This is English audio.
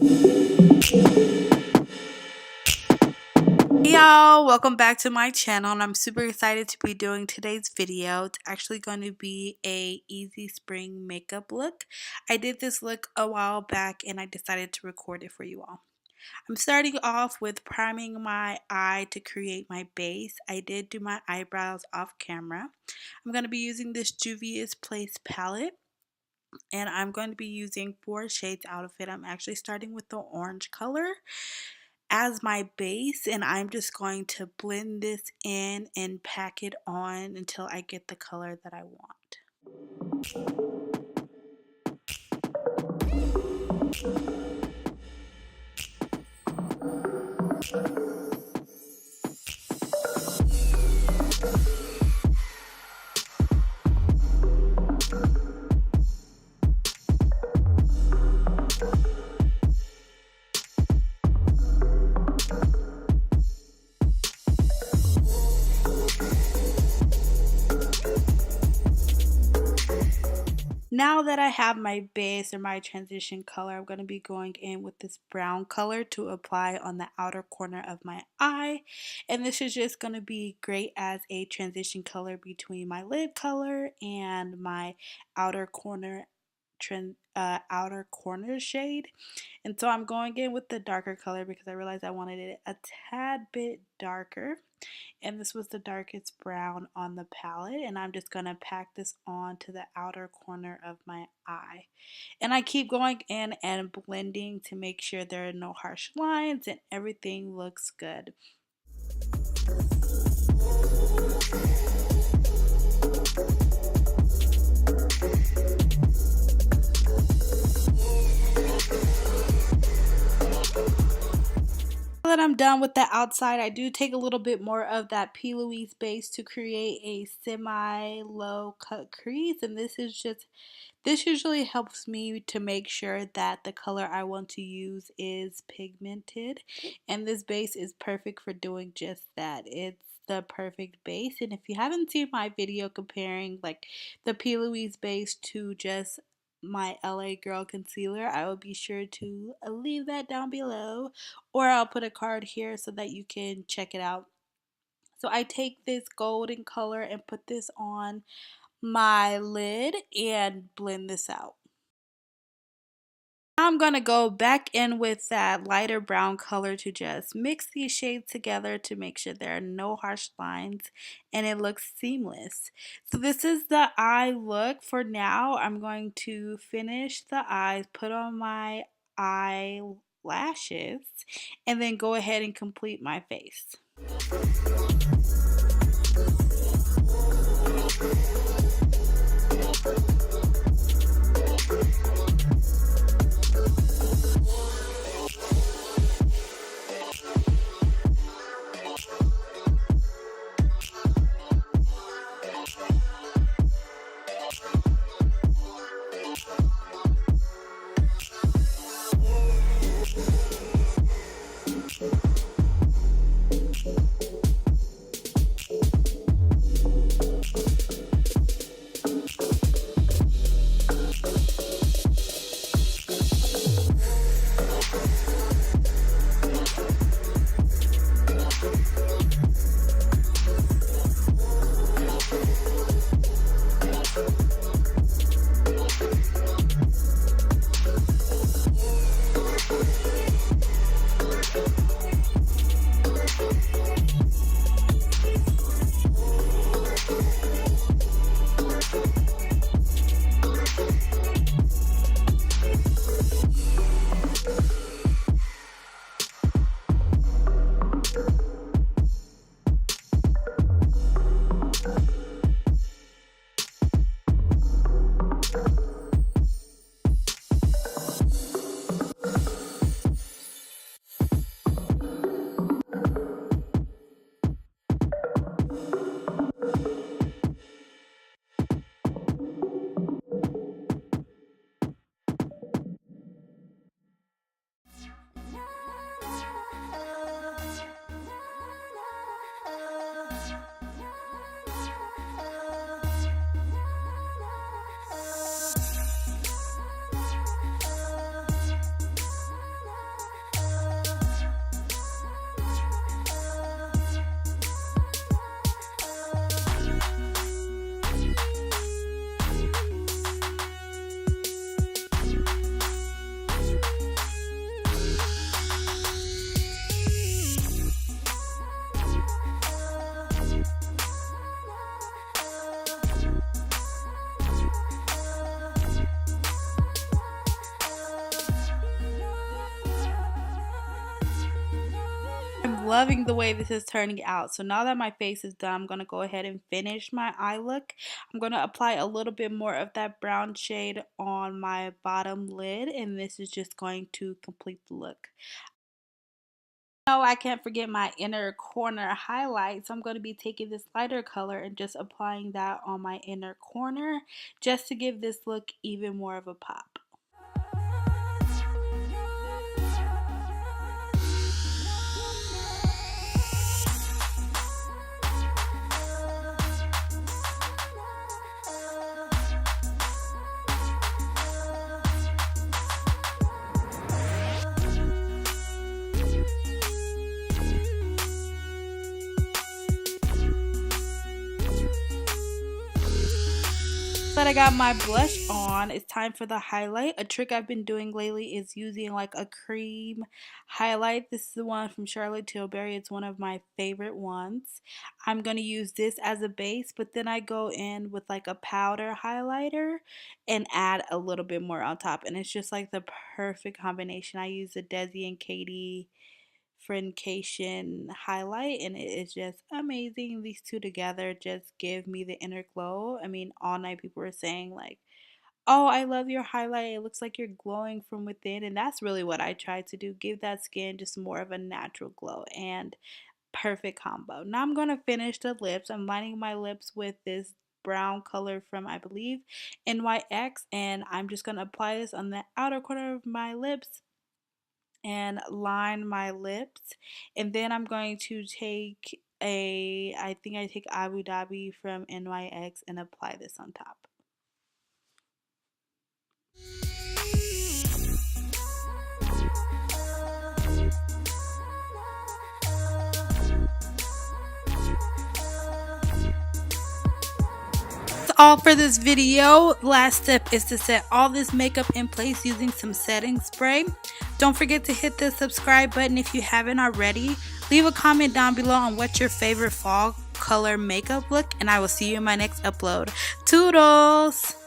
Hey y'all, welcome back to my channel, and I'm super excited to be doing today's video. It's actually going to be a easy spring makeup look. I did this look a while back and I decided to record it for you all. I'm starting off with priming my eye to create my base. I did do my eyebrows off camera. I'm going to be using this Juvia's Place palette, and I'm going to be using 4 shades out of it. I'm actually starting with the orange color as my base, and I'm just going to blend this in and pack it on until I get the color that I want. Now that I have my base or my transition color, I'm going to be going in with this brown color to apply on the outer corner of my eye. And this is just going to be great as a transition color between my lid color and my outer corner shade. And so I'm going in with the darker color because I realized I wanted it a tad bit darker. And this was the darkest brown on the palette, and I'm just going to pack this on to the outer corner of my eye. And I keep going in and blending to make sure there are no harsh lines and everything looks good. Now that I'm done with the outside, I do take a little bit more of that P. Louise base to create a semi-low cut crease, and this usually helps me to make sure that the color I want to use is pigmented, and this base is perfect for doing just that. It's the perfect base, and if you haven't seen my video comparing like the P. Louise base to just my LA Girl concealer, I will be sure to leave that down below, or I'll put a card here so that you can check it out. So I take this golden color and put this on my lid and blend this out. Now I'm going to go back in with that lighter brown color to just mix these shades together to make sure there are no harsh lines and it looks seamless. So this is the eye look. For now, I'm going to finish the eyes, put on my eyelashes, and then go ahead and complete my face. loving the way this is turning out. So now that my face is done, I'm going to go ahead and finish my eye look. I'm going to apply a little bit more of that brown shade on my bottom lid, and this is just going to complete the look. No, I can't forget my inner corner highlight. So I'm going to be taking this lighter color and just applying that on my inner corner just to give this look even more of a pop. That I got my blush on, it's time for the highlight. A trick I've been doing lately is using like a cream highlight. This is the one from Charlotte Tilbury. It's one of my favorite ones. I'm going to use this as a base, but then I go in with like a powder highlighter and add a little bit more on top, and it's just like the perfect combination. I use the Desi and Katy Friendcation highlight, and it is just amazing. These two together just give me the inner glow. I mean, all night people were saying like, oh, I love your highlight, it looks like you're glowing from within, and that's really what I try to do, give that skin just more of a natural glow. And perfect combo. Now I'm going to finish the lips. I'm lining my lips with this brown color from, I believe, NYX, and I'm just going to apply this on the outer corner of my lips and line my lips, and then I'm going to take I think I take Abu Dhabi from NYX and apply this on top. All for this video. Last step is to set all this makeup in place using some setting spray. Don't forget to hit the subscribe button if you haven't already. Leave a comment down below on what's your favorite fall color makeup look, and I will see you in my next upload. Toodles!